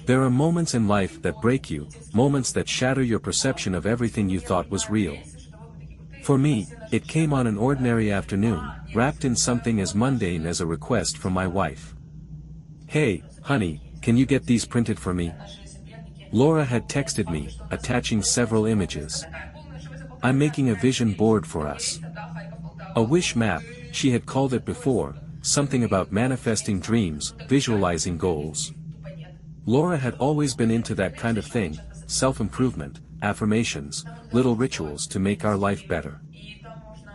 There are moments in life that break you, moments that shatter your perception of everything you thought was real. For me, it came on an ordinary afternoon, wrapped in something as mundane as a request from my wife. "Hey, honey, can you get these printed for me?" Laura had texted me, attaching several images. "I'm making a vision board for us." A wish map, she had called it before, something about manifesting dreams, visualizing goals. Laura had always been into that kind of thing, self-improvement, affirmations, little rituals to make our life better.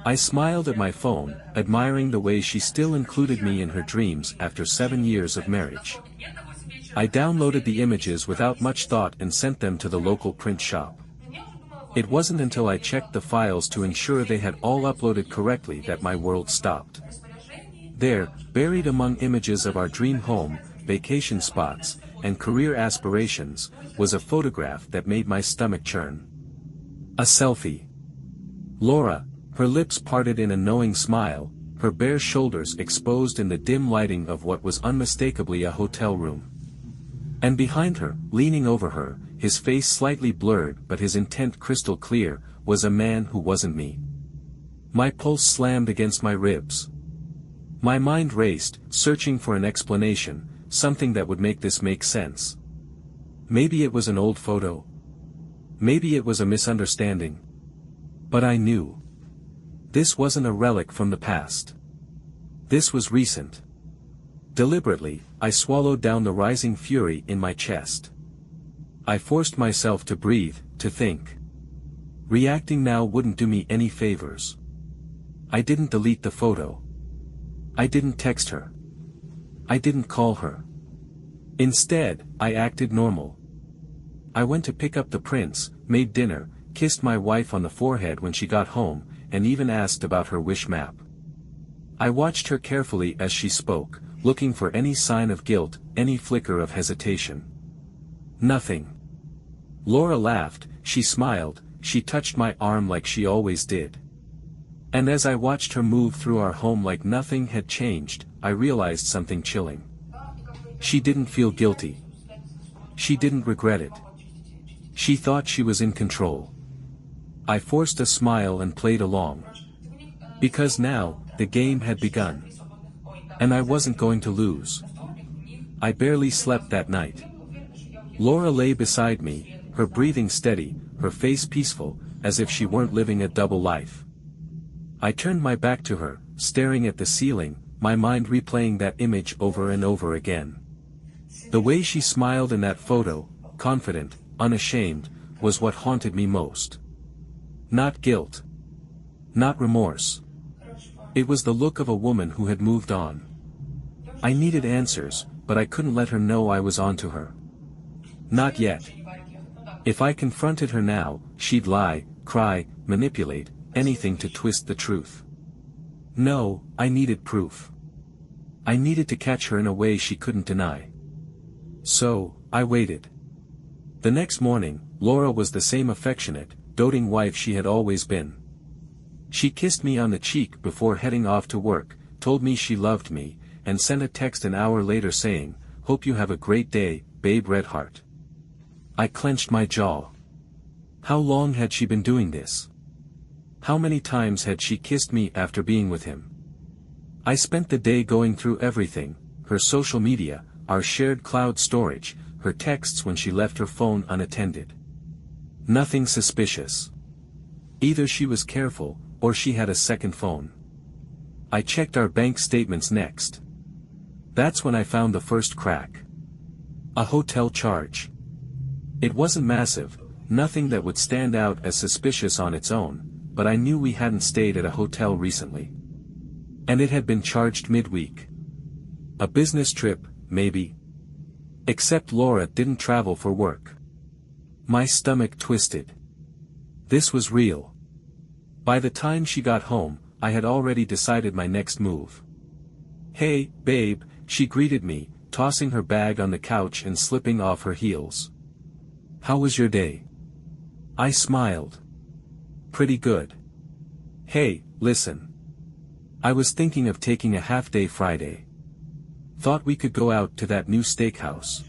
I smiled at my phone, admiring the way she still included me in her dreams after 7 years of marriage. I downloaded the images without much thought and sent them to the local print shop. It wasn't until I checked the files to ensure they had all uploaded correctly that my world stopped. There, buried among images of our dream home, vacation spots, and career aspirations, was a photograph that made my stomach churn. A selfie. Laura, her lips parted in a knowing smile, her bare shoulders exposed in the dim lighting of what was unmistakably a hotel room. And behind her, leaning over her, his face slightly blurred but his intent crystal clear, was a man who wasn't me. My pulse slammed against my ribs. My mind raced, searching for an explanation, something that would make this make sense. Maybe it was an old photo. Maybe it was a misunderstanding. But I knew. This wasn't a relic from the past. This was recent. Deliberately, I swallowed down the rising fury in my chest. I forced myself to breathe, to think. Reacting now wouldn't do me any favors. I didn't delete the photo. I didn't text her. I didn't call her. Instead, I acted normal. I went to pick up the prints, made dinner, kissed my wife on the forehead when she got home, and even asked about her wish map. I watched her carefully as she spoke, looking for any sign of guilt, any flicker of hesitation. Nothing. Laura laughed, she smiled, she touched my arm like she always did. And as I watched her move through our home like nothing had changed, I realized something chilling. She didn't feel guilty. She didn't regret it. She thought she was in control. I forced a smile and played along. Because now, the game had begun. And I wasn't going to lose. I barely slept that night. Laura lay beside me, her breathing steady, her face peaceful, as if she weren't living a double life. I turned my back to her, staring at the ceiling, my mind replaying that image over and over again. The way she smiled in that photo, confident, unashamed, was what haunted me most. Not guilt. Not remorse. It was the look of a woman who had moved on. I needed answers, but I couldn't let her know I was onto her. Not yet. If I confronted her now, she'd lie, cry, manipulate, anything to twist the truth. No, I needed proof. I needed to catch her in a way she couldn't deny. So, I waited. The next morning, Laura was the same affectionate, doting wife she had always been. She kissed me on the cheek before heading off to work, told me she loved me, and sent a text an hour later saying, "Hope you have a great day, babe Redheart." I clenched my jaw. How long had she been doing this? How many times had she kissed me after being with him? I spent the day going through everything, her social media, our shared cloud storage, her texts when she left her phone unattended. Nothing suspicious. Either she was careful, or she had a second phone. I checked our bank statements next. That's when I found the first crack. A hotel charge. It wasn't massive, nothing that would stand out as suspicious on its own, but I knew we hadn't stayed at a hotel recently. And it had been charged midweek. A business trip, maybe. Except Laura didn't travel for work. My stomach twisted. This was real. By the time she got home, I had already decided my next move. "Hey, babe," she greeted me, tossing her bag on the couch and slipping off her heels. "How was your day?" I smiled. "Pretty good." "Hey, listen. I was thinking of taking a half-day Friday. Thought we could go out to that new steakhouse."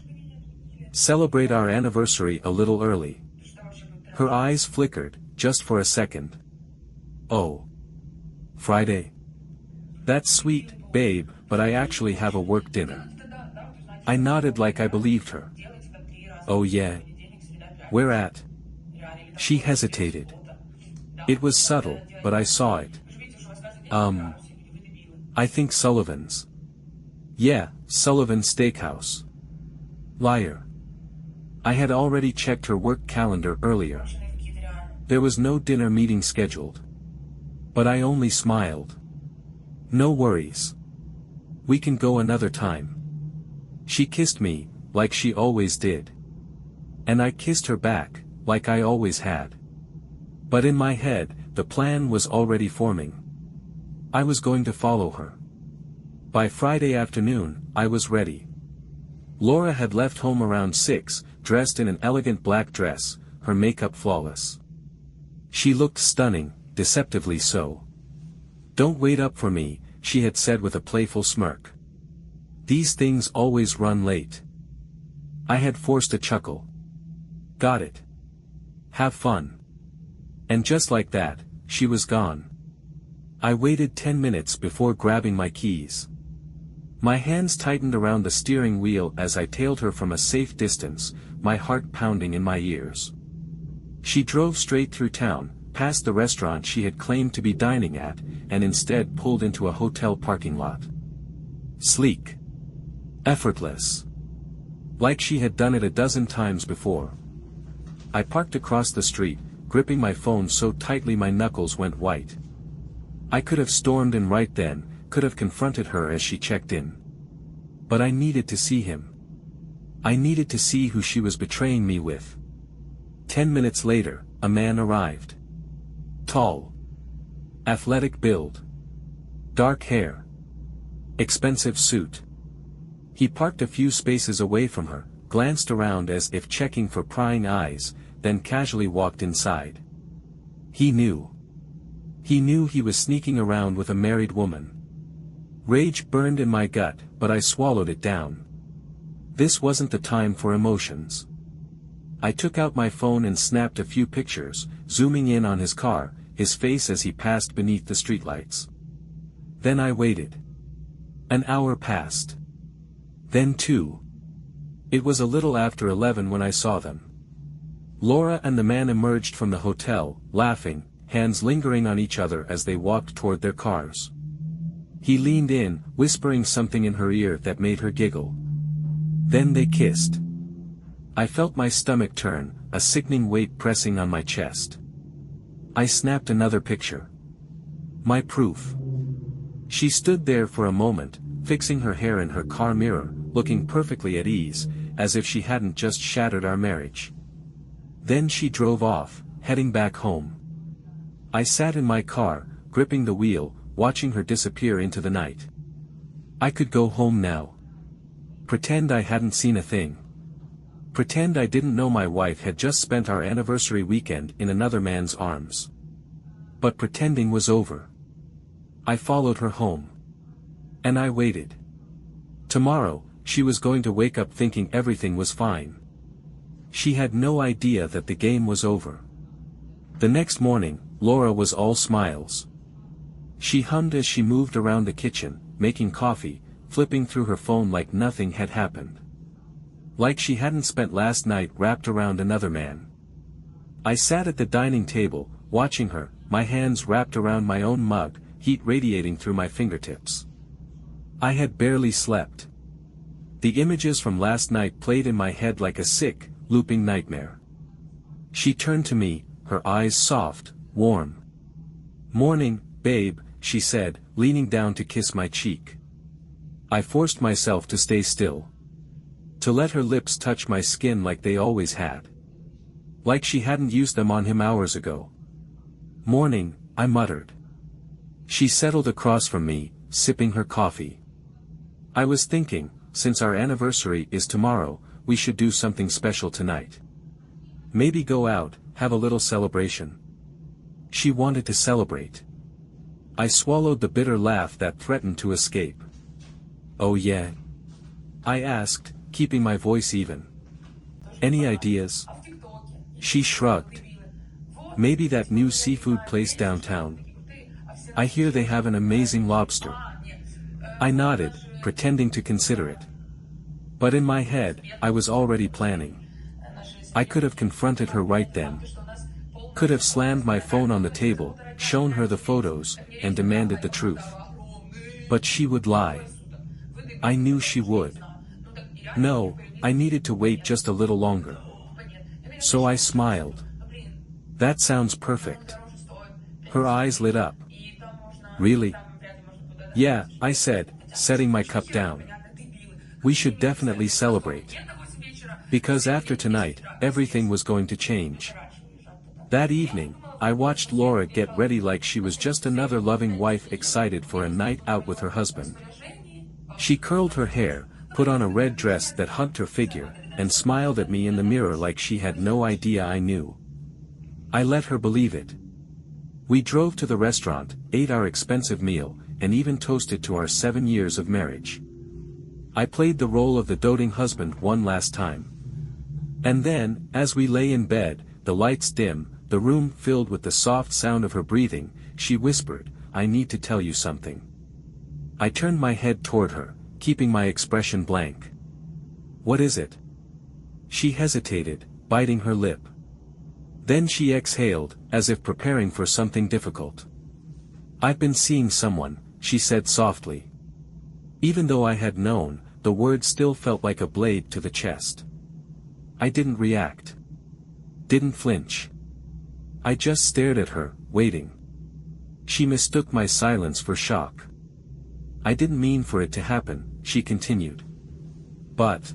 Celebrate our anniversary a little early. Her eyes flickered, just for a second. Oh. Friday? That's sweet, babe, but I actually have a work dinner. I nodded like I believed her. Oh yeah? Where at? She hesitated. It was subtle, but I saw it. I think Sullivan's. Yeah, Sullivan Steakhouse. Liar. I had already checked her work calendar earlier. There was no dinner meeting scheduled. But I only smiled. No worries. We can go another time. She kissed me, like she always did. And I kissed her back, like I always had. But in my head, the plan was already forming. I was going to follow her. By Friday afternoon, I was ready. Laura had left home around 6, dressed in an elegant black dress, her makeup flawless. She looked stunning, deceptively so. Don't wait up for me, she had said with a playful smirk. These things always run late. I had forced a chuckle. Got it. Have fun. And just like that, she was gone. I waited 10 minutes before grabbing my keys. My hands tightened around the steering wheel as I tailed her from a safe distance, my heart pounding in my ears. She drove straight through town, past the restaurant she had claimed to be dining at, and instead pulled into a hotel parking lot. Sleek. Effortless. Like she had done it a dozen times before. I parked across the street, gripping my phone so tightly my knuckles went white. I could have stormed in right then, could have confronted her as she checked in. But I needed to see him. I needed to see who she was betraying me with. 10 minutes later, a man arrived. Tall. Athletic build. Dark hair. Expensive suit. He parked a few spaces away from her, glanced around as if checking for prying eyes, then casually walked inside. He knew. He knew he was sneaking around with a married woman. Rage burned in my gut, but I swallowed it down. This wasn't the time for emotions. I took out my phone and snapped a few pictures, zooming in on his car, his face as he passed beneath the streetlights. Then I waited. An hour passed. Then 2. It was a little after 11 when I saw them. Laura and the man emerged from the hotel, laughing, hands lingering on each other as they walked toward their cars. He leaned in, whispering something in her ear that made her giggle. Then they kissed. I felt my stomach turn, a sickening weight pressing on my chest. I snapped another picture. My proof. She stood there for a moment, fixing her hair in her car mirror, looking perfectly at ease, as if she hadn't just shattered our marriage. Then she drove off, heading back home. I sat in my car, gripping the wheel, watching her disappear into the night. I could go home now. Pretend I hadn't seen a thing. Pretend I didn't know my wife had just spent our anniversary weekend in another man's arms. But pretending was over. I followed her home. And I waited. Tomorrow, she was going to wake up thinking everything was fine. She had no idea that the game was over. The next morning, Laura was all smiles. She hummed as she moved around the kitchen, making coffee, flipping through her phone like nothing had happened. Like she hadn't spent last night wrapped around another man. I sat at the dining table, watching her, my hands wrapped around my own mug, heat radiating through my fingertips. I had barely slept. The images from last night played in my head like a sick, looping nightmare. She turned to me, her eyes soft, warm. "Morning, babe," she said, leaning down to kiss my cheek. I forced myself to stay still. To let her lips touch my skin like they always had. Like she hadn't used them on him hours ago. "Morning," I muttered. She settled across from me, sipping her coffee. "I was thinking, since our anniversary is tomorrow, we should do something special tonight. Maybe go out, have a little celebration." She wanted to celebrate. I swallowed the bitter laugh that threatened to escape. "Oh yeah?" I asked, keeping my voice even. Any ideas? She shrugged. Maybe that new seafood place downtown. I hear they have an amazing lobster. I nodded, pretending to consider it. But in my head, I was already planning. I could have confronted her right then. Could have slammed my phone on the table, shown her the photos, and demanded the truth. But she would lie. I knew she would. No, I needed to wait just a little longer. So I smiled. That sounds perfect. Her eyes lit up. Really? Yeah, I said, setting my cup down. We should definitely celebrate. Because after tonight, everything was going to change. That evening, I watched Laura get ready like she was just another loving wife excited for a night out with her husband. She curled her hair, put on a red dress that hugged her figure, and smiled at me in the mirror like she had no idea I knew. I let her believe it. We drove to the restaurant, ate our expensive meal, and even toasted to our 7 years of marriage. I played the role of the doting husband one last time. And then, as we lay in bed, the lights dim, the room filled with the soft sound of her breathing, she whispered, "I need to tell you something." I turned my head toward her, keeping my expression blank. "What is it?" She hesitated, biting her lip. Then she exhaled, as if preparing for something difficult. "I've been seeing someone," she said softly. Even though I had known, the word still felt like a blade to the chest. I didn't react. Didn't flinch. I just stared at her, waiting. She mistook my silence for shock. "I didn't mean for it to happen," she continued. "But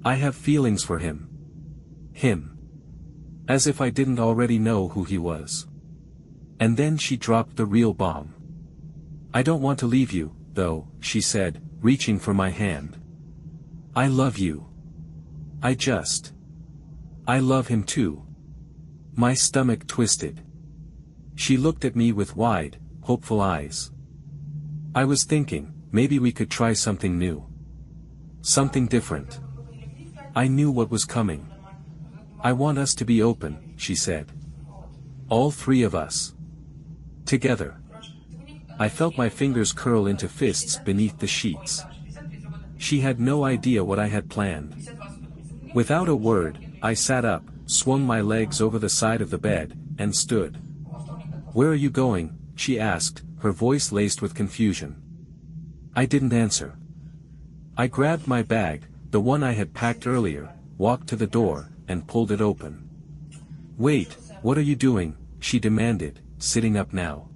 I have feelings for him." Him. As if I didn't already know who he was. And then she dropped the real bomb. "I don't want to leave you, though," she said, reaching for my hand. "I love you. I love him too." My stomach twisted. She looked at me with wide, hopeful eyes. I was thinking, maybe we could try something new. Something different. I knew what was coming. "I want us to be open," she said. "All three of us. Together." I felt my fingers curl into fists beneath the sheets. She had no idea what I had planned. Without a word, I sat up, swung my legs over the side of the bed, and stood. "Where are you going?" she asked, her voice laced with confusion. I didn't answer. I grabbed my bag, the one I had packed earlier, walked to the door, and pulled it open. "Wait, what are you doing?" she demanded, sitting up now.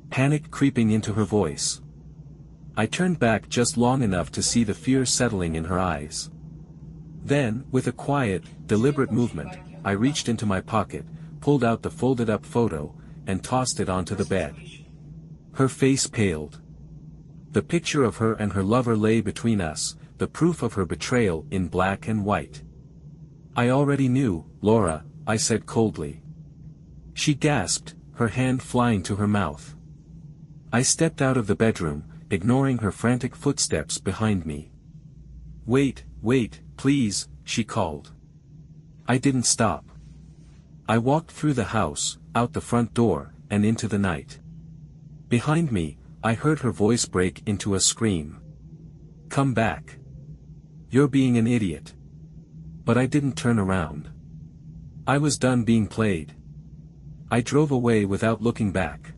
Panic creeping into her voice. I turned back just long enough to see the fear settling in her eyes. Then, with a quiet, deliberate movement, I reached into my pocket, pulled out the folded-up photo, and tossed it onto the bed. Her face paled. The picture of her and her lover lay between us, the proof of her betrayal in black and white. "I already knew, Laura," I said coldly. She gasped, her hand flying to her mouth. I stepped out of the bedroom, ignoring her frantic footsteps behind me. Wait, please," she called. I didn't stop. I walked through the house, out the front door, and into the night. Behind me, I heard her voice break into a scream. "Come back. You're being an idiot." But I didn't turn around. I was done being played. I drove away without looking back.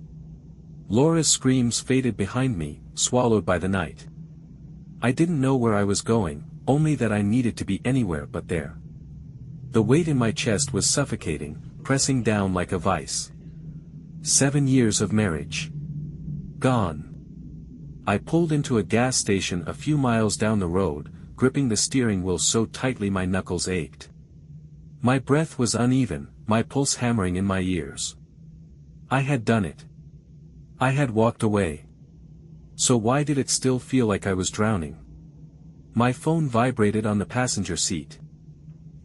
Laura's screams faded behind me, swallowed by the night. I didn't know where I was going, only that I needed to be anywhere but there. The weight in my chest was suffocating, pressing down like a vice. 7 years of marriage. Gone. I pulled into a gas station a few miles down the road, gripping the steering wheel so tightly my knuckles ached. My breath was uneven, my pulse hammering in my ears. I had done it. I had walked away. So why did it still feel like I was drowning? My phone vibrated on the passenger seat.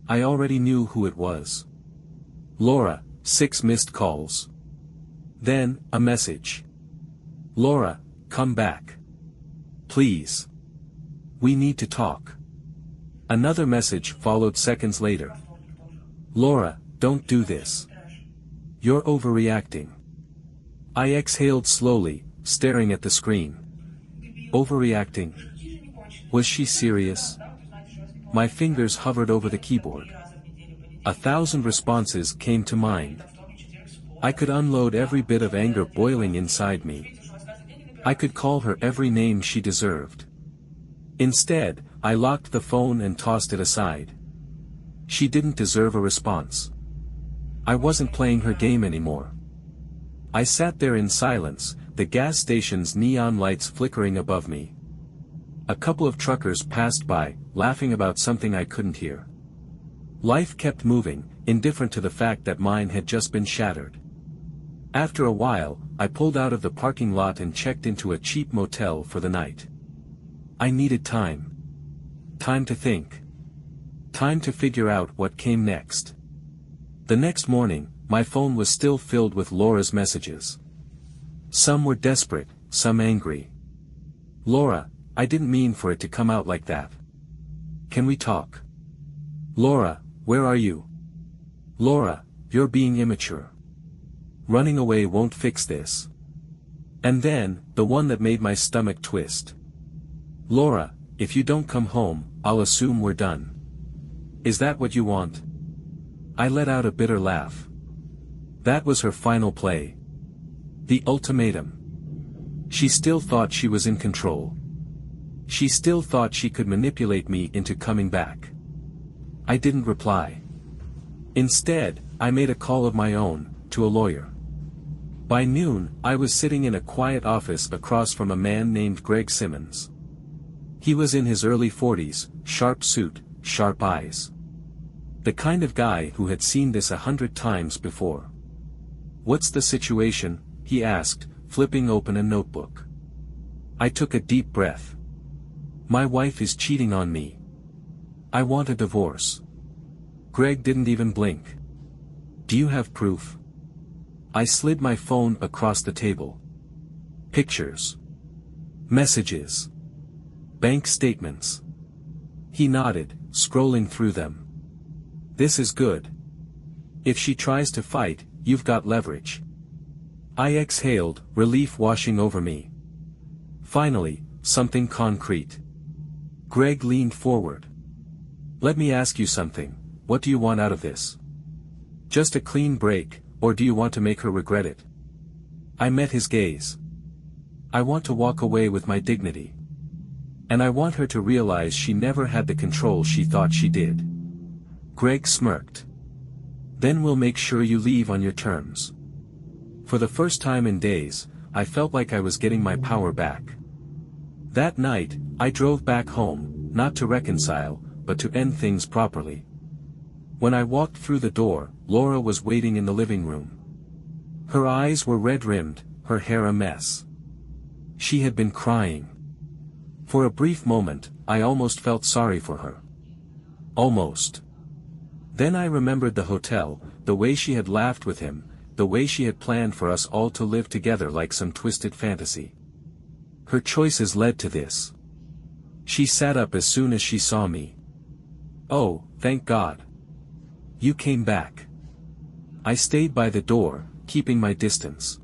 I already knew who it was. "Laura, 6 missed calls." Then, a message. "Laura, come back. Please. We need to talk." Another message followed seconds later. Laura, don't do this. You're overreacting. I exhaled slowly, staring at the screen. Overreacting? Was she serious? My fingers hovered over the keyboard. 1,000 responses came to mind. I could unload every bit of anger boiling inside me. I could call her every name she deserved. Instead, I locked the phone and tossed it aside. She didn't deserve a response. I wasn't playing her game anymore. I sat there in silence, the gas station's neon lights flickering above me. A couple of truckers passed by, laughing about something I couldn't hear. Life kept moving, indifferent to the fact that mine had just been shattered. After a while, I pulled out of the parking lot and checked into a cheap motel for the night. I needed time. Time to think. Time to figure out what came next. The next morning, my phone was still filled with Laura's messages. Some were desperate, some angry. Laura, I didn't mean for it to come out like that. Can we talk? Laura, where are you? Laura, you're being immature. Running away won't fix this. And then, the one that made my stomach twist. Laura, if you don't come home, I'll assume we're done. Is that what you want? I let out a bitter laugh. That was her final play. The ultimatum. She still thought she was in control. She still thought she could manipulate me into coming back. I didn't reply. Instead, I made a call of my own, to a lawyer. By noon, I was sitting in a quiet office across from a man named Greg Simmons. He was in his early 40s, sharp suit, sharp eyes. The kind of guy who had seen this 100 times before. What's the situation? He asked, flipping open a notebook. I took a deep breath. My wife is cheating on me. I want a divorce. Greg didn't even blink. Do you have proof? I slid my phone across the table. Pictures. Messages. Bank statements. He nodded, scrolling through them. This is good. If she tries to fight, you've got leverage. I exhaled, relief washing over me. Finally, something concrete. Greg leaned forward. Let me ask you something, what do you want out of this? Just a clean break, or do you want to make her regret it? I met his gaze. I want to walk away with my dignity. And I want her to realize she never had the control she thought she did. Greg smirked. Then we'll make sure you leave on your terms. For the first time in days, I felt like I was getting my power back. That night, I drove back home, not to reconcile, but to end things properly. When I walked through the door, Laura was waiting in the living room. Her eyes were red-rimmed, her hair a mess. She had been crying. For a brief moment, I almost felt sorry for her. Almost. Then I remembered the hotel, the way she had laughed with him, the way she had planned for us all to live together like some twisted fantasy. Her choices led to this. She sat up as soon as she saw me. Oh, thank God. You came back. I stayed by the door, keeping my distance.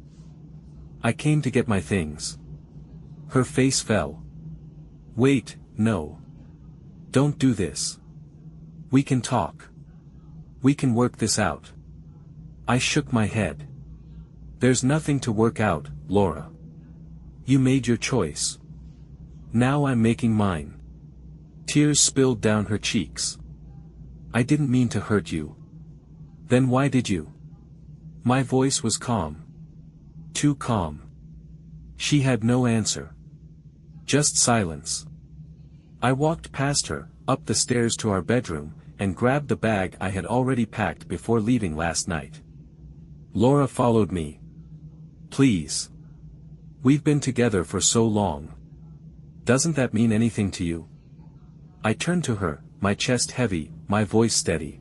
I came to get my things. Her face fell. Wait, no. Don't do this. We can talk. We can work this out. I shook my head. There's nothing to work out, Laura. You made your choice. Now I'm making mine. Tears spilled down her cheeks. I didn't mean to hurt you. Then why did you? My voice was calm. Too calm. She had no answer. Just silence. I walked past her, up the stairs to our bedroom, and grabbed the bag I had already packed before leaving last night. Laura followed me. Please. We've been together for so long. Doesn't that mean anything to you? I turned to her, my chest heavy, my voice steady.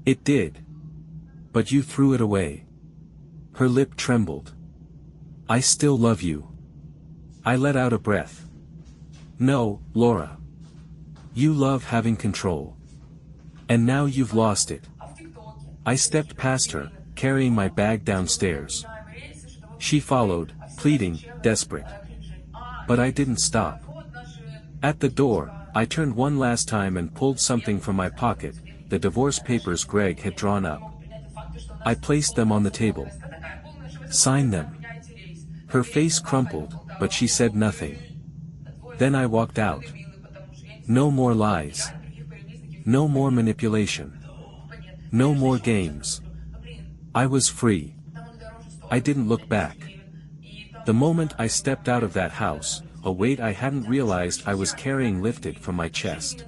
It did. But you threw it away. Her lip trembled. I still love you. I let out a breath. No, Laura. You love having control. And now you've lost it. I stepped past her, carrying my bag downstairs. She followed, pleading, desperate. But I didn't stop. At the door, I turned one last time and pulled something from my pocket, the divorce papers Greg had drawn up. I placed them on the table. Sign them. Her face crumpled, but she said nothing. Then I walked out. No more lies. No more manipulation. No more games. I was free. I didn't look back. The moment I stepped out of that house, a weight I hadn't realized I was carrying lifted from my chest.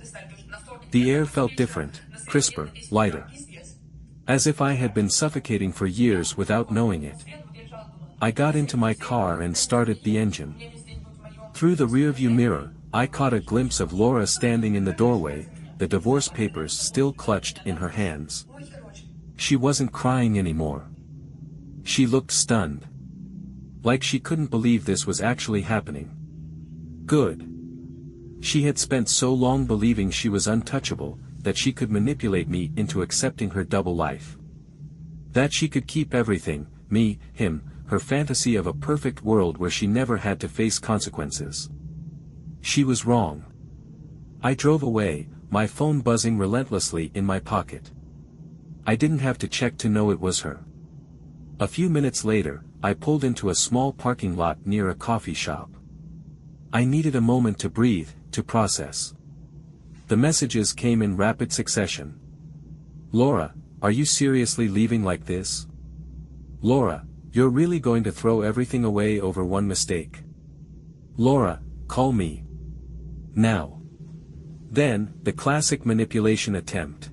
The air felt different, crisper, lighter. As if I had been suffocating for years without knowing it. I got into my car and started the engine. Through the rearview mirror, I caught a glimpse of Laura standing in the doorway, the divorce papers still clutched in her hands. She wasn't crying anymore. She looked stunned. Like she couldn't believe this was actually happening. Good. She had spent so long believing she was untouchable, that she could manipulate me into accepting her double life. That she could keep everything, me, him, her fantasy of a perfect world where she never had to face consequences. She was wrong. I drove away, my phone buzzing relentlessly in my pocket. I didn't have to check to know it was her. A few minutes later, I pulled into a small parking lot near a coffee shop. I needed a moment to breathe, to process. The messages came in rapid succession. Laura, are you seriously leaving like this? Laura, you're really going to throw everything away over one mistake? Laura, call me. Now. Then, the classic manipulation attempt.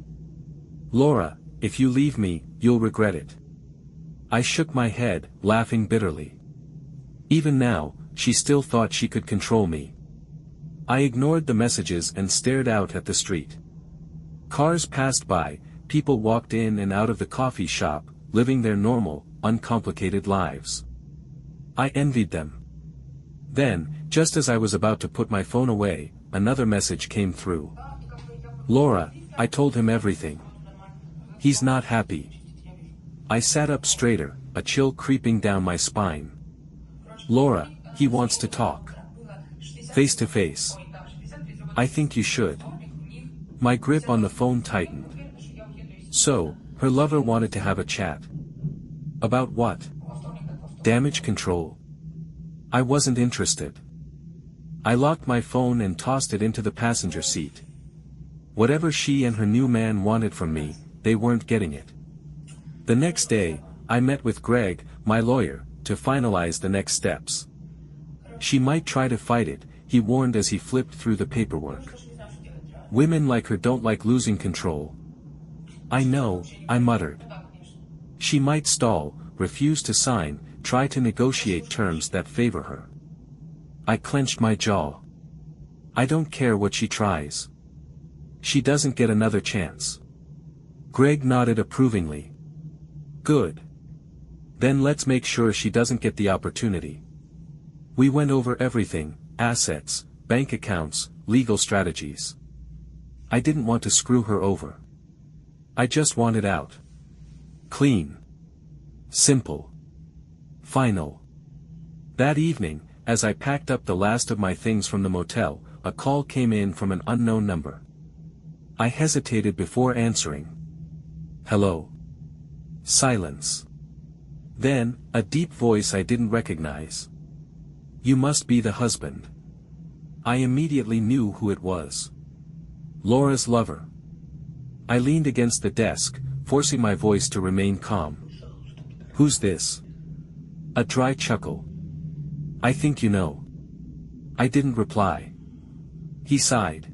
Laura, if you leave me, you'll regret it. I shook my head, laughing bitterly. Even now, she still thought she could control me. I ignored the messages and stared out at the street. Cars passed by, people walked in and out of the coffee shop, living their normal, uncomplicated lives. I envied them. Then, just as I was about to put my phone away, another message came through. Laura, I told him everything. He's not happy. I sat up straighter, a chill creeping down my spine. Laura, he wants to talk. Face to face. I think you should. My grip on the phone tightened. So, her lover wanted to have a chat. About what? Damage control. I wasn't interested. I locked my phone and tossed it into the passenger seat. Whatever she and her new man wanted from me, they weren't getting it. The next day, I met with Greg, my lawyer, to finalize the next steps. She might try to fight it, he warned as he flipped through the paperwork. Women like her don't like losing control. I know, I muttered. She might stall, refuse to sign, try to negotiate terms that favor her. I clenched my jaw. I don't care what she tries. She doesn't get another chance. Greg nodded approvingly. Good. Then let's make sure she doesn't get the opportunity. We went over everything, assets, bank accounts, legal strategies. I didn't want to screw her over. I just wanted out. Clean. Simple. Final. That evening, as I packed up the last of my things from the motel, a call came in from an unknown number. I hesitated before answering. Hello. Silence. Then, a deep voice I didn't recognize. You must be the husband. I immediately knew who it was. Laura's lover. I leaned against the desk, forcing my voice to remain calm. Who's this? A dry chuckle. I think you know. I didn't reply. He sighed.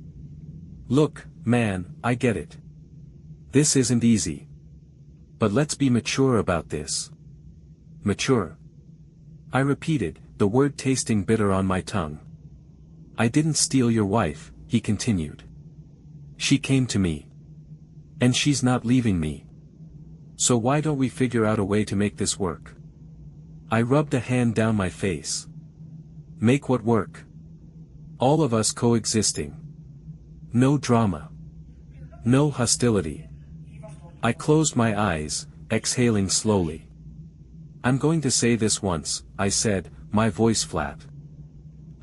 Look, man, I get it. This isn't easy. But let's be mature about this. Mature. I repeated, the word tasting bitter on my tongue. I didn't steal your wife, he continued. She came to me. And she's not leaving me. So why don't we figure out a way to make this work? I rubbed a hand down my face. Make what work? All of us coexisting. No drama. No hostility. I closed my eyes, exhaling slowly. I'm going to say this once, I said, my voice flat.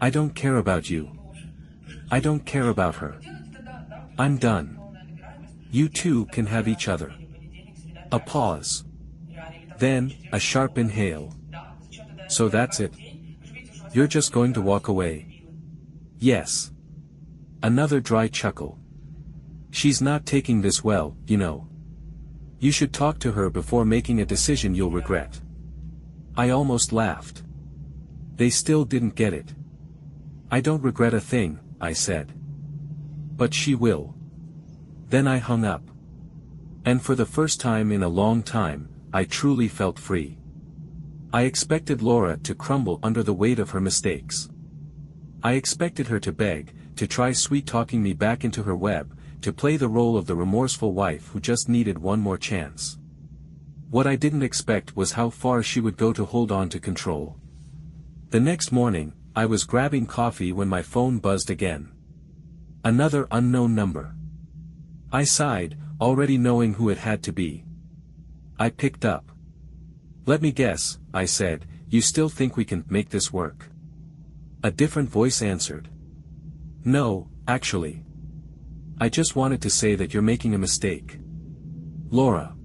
I don't care about you. I don't care about her. I'm done. You two can have each other. A pause. Then, a sharp inhale. So that's it? You're just going to walk away? Yes. Another dry chuckle. She's not taking this well, you know. You should talk to her before making a decision you'll regret. I almost laughed. They still didn't get it. I don't regret a thing, I said. But she will. Then I hung up. And for the first time in a long time, I truly felt free. I expected Laura to crumble under the weight of her mistakes. I expected her to beg, to try sweet-talking me back into her web, to play the role of the remorseful wife who just needed one more chance. What I didn't expect was how far she would go to hold on to control. The next morning, I was grabbing coffee when my phone buzzed again. Another unknown number. I sighed, already knowing who it had to be. I picked up. Let me guess, I said, you still think we can make this work? A different voice answered. No, actually. I just wanted to say that you're making a mistake. Laura.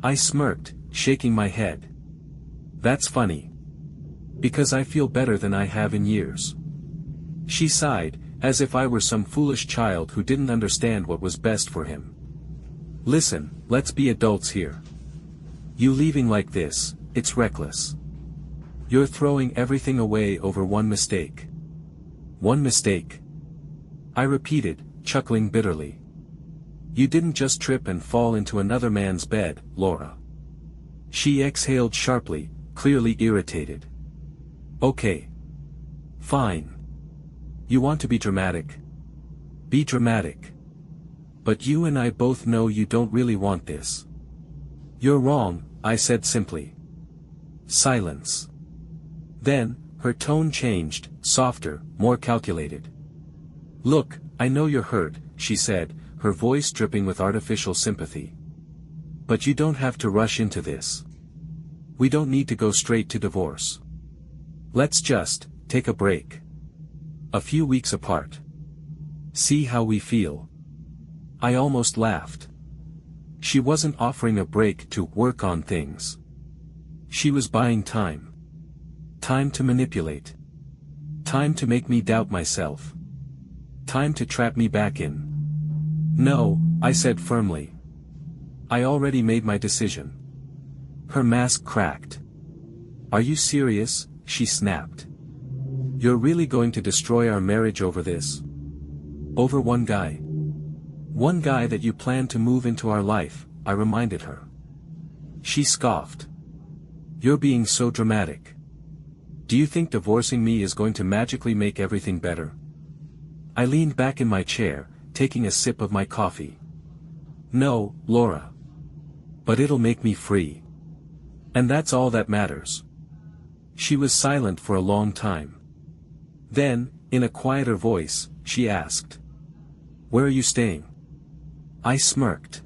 I smirked, shaking my head. That's funny. Because I feel better than I have in years. She sighed, as if I were some foolish child who didn't understand what was best for him. Listen, let's be adults here. You leaving like this, it's reckless. You're throwing everything away over one mistake. One mistake. I repeated, chuckling bitterly. You didn't just trip and fall into another man's bed, Laura. She exhaled sharply, clearly irritated. Okay. Fine. You want to be dramatic? Be dramatic. But you and I both know you don't really want this. You're wrong, I said simply. Silence. Then, her tone changed, softer, more calculated. Look, I know you're hurt, she said, her voice dripping with artificial sympathy. But you don't have to rush into this. We don't need to go straight to divorce. Let's just take a break. A few weeks apart. See how we feel. I almost laughed. She wasn't offering a break to work on things. She was buying time. Time to manipulate. Time to make me doubt myself. Time to trap me back in. No, I said firmly. I already made my decision. Her mask cracked. Are you serious? She snapped. You're really going to destroy our marriage over this? Over one guy? One guy that you plan to move into our life, I reminded her. She scoffed. You're being so dramatic. Do you think divorcing me is going to magically make everything better? I leaned back in my chair, taking a sip of my coffee. No, Laura. But it'll make me free. And that's all that matters. She was silent for a long time. Then, in a quieter voice, she asked. Where are you staying? I smirked.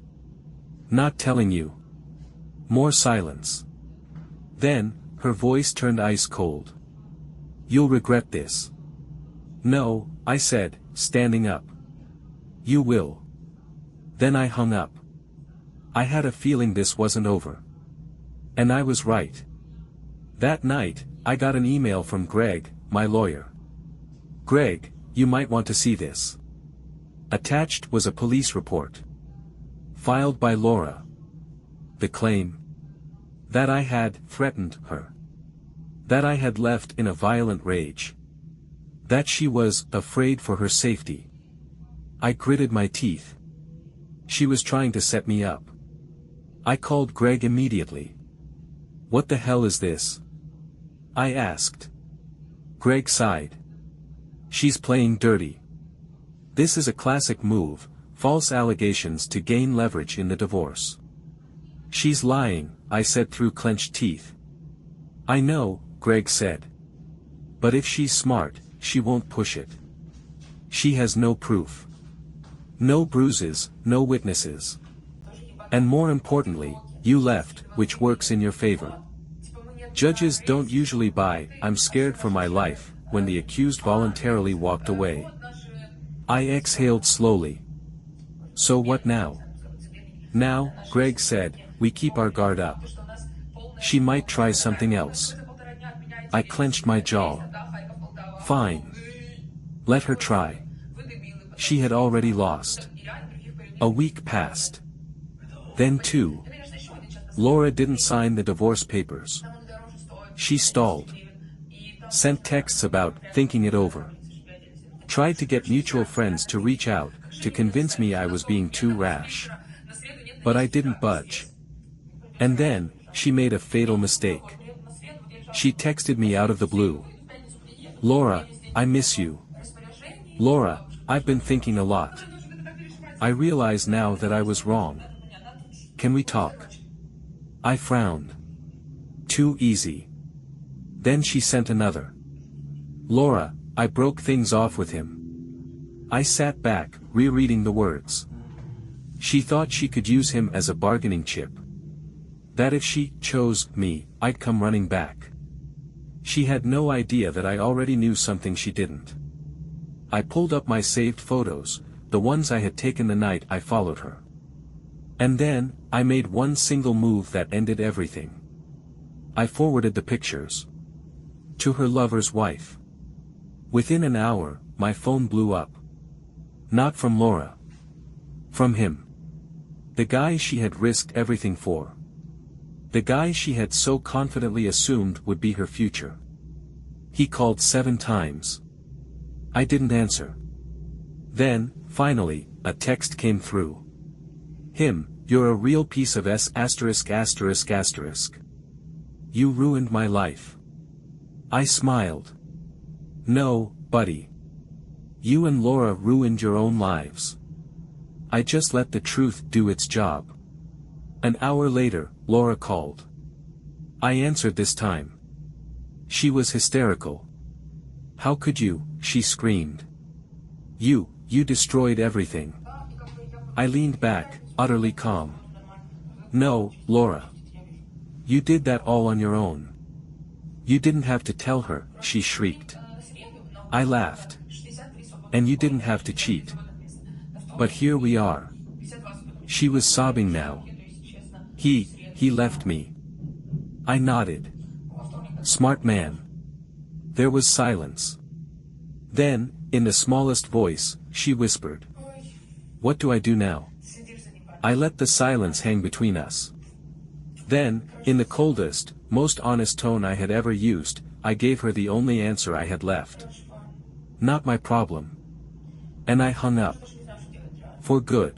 Not telling you. More silence. Then, her voice turned ice cold. You'll regret this. No, I said, standing up. You will. Then I hung up. I had a feeling this wasn't over. And I was right. That night, I got an email from Greg, my lawyer. Greg, you might want to see this. Attached was a police report. Filed by Laura. The claim. That I had threatened her. That I had left in a violent rage. That she was afraid for her safety. I gritted my teeth. She was trying to set me up. I called Greg immediately. What the hell is this? I asked. Greg sighed. She's playing dirty. This is a classic move, false allegations to gain leverage in the divorce. She's lying, I said through clenched teeth. I know, Greg said. But if she's smart, she won't push it. She has no proof. No bruises, no witnesses. And more importantly, you left, which works in your favor. Judges don't usually buy, "I'm scared for my life," when the accused voluntarily walked away. I exhaled slowly. So what now? Now, Greg said, we keep our guard up. She might try something else. I clenched my jaw. Fine. Let her try. She had already lost. A week passed. Then 2. Laura didn't sign the divorce papers. She stalled. Sent texts about thinking it over. Tried to get mutual friends to reach out, to convince me I was being too rash. But I didn't budge. And then, she made a fatal mistake. She texted me out of the blue. "Laura, I miss you. Laura, I've been thinking a lot. I realize now that I was wrong. Can we talk?" I frowned. Too easy. Then she sent another. "Laura, I broke things off with him." I sat back, rereading the words. She thought she could use him as a bargaining chip. That if she chose me, I'd come running back. She had no idea that I already knew something she didn't. I pulled up my saved photos, the ones I had taken the night I followed her. And then, I made one single move that ended everything. I forwarded the pictures to her lover's wife. Within an hour, my phone blew up. Not from Laura. From him. The guy she had risked everything for. The guy she had so confidently assumed would be her future. He called 7 times. I didn't answer. Then, finally, a text came through. "Him, you're a real piece of s*******. You ruined my life." I smiled. "No, buddy. You and Laura ruined your own lives. I just let the truth do its job." An hour later, Laura called. I answered this time. She was hysterical. "How could you?" she screamed. You destroyed everything." I leaned back, utterly calm. "No, Laura. You did that all on your own. You didn't have to tell her," she shrieked. I laughed. "And you didn't have to cheat. But here we are." She was sobbing now. He left me." I nodded. "Smart man." There was silence. Then, in the smallest voice, she whispered, "What do I do now?" I let the silence hang between us. Then, in the coldest, most honest tone I had ever used, I gave her the only answer I had left. "Not my problem." And I hung up. For good.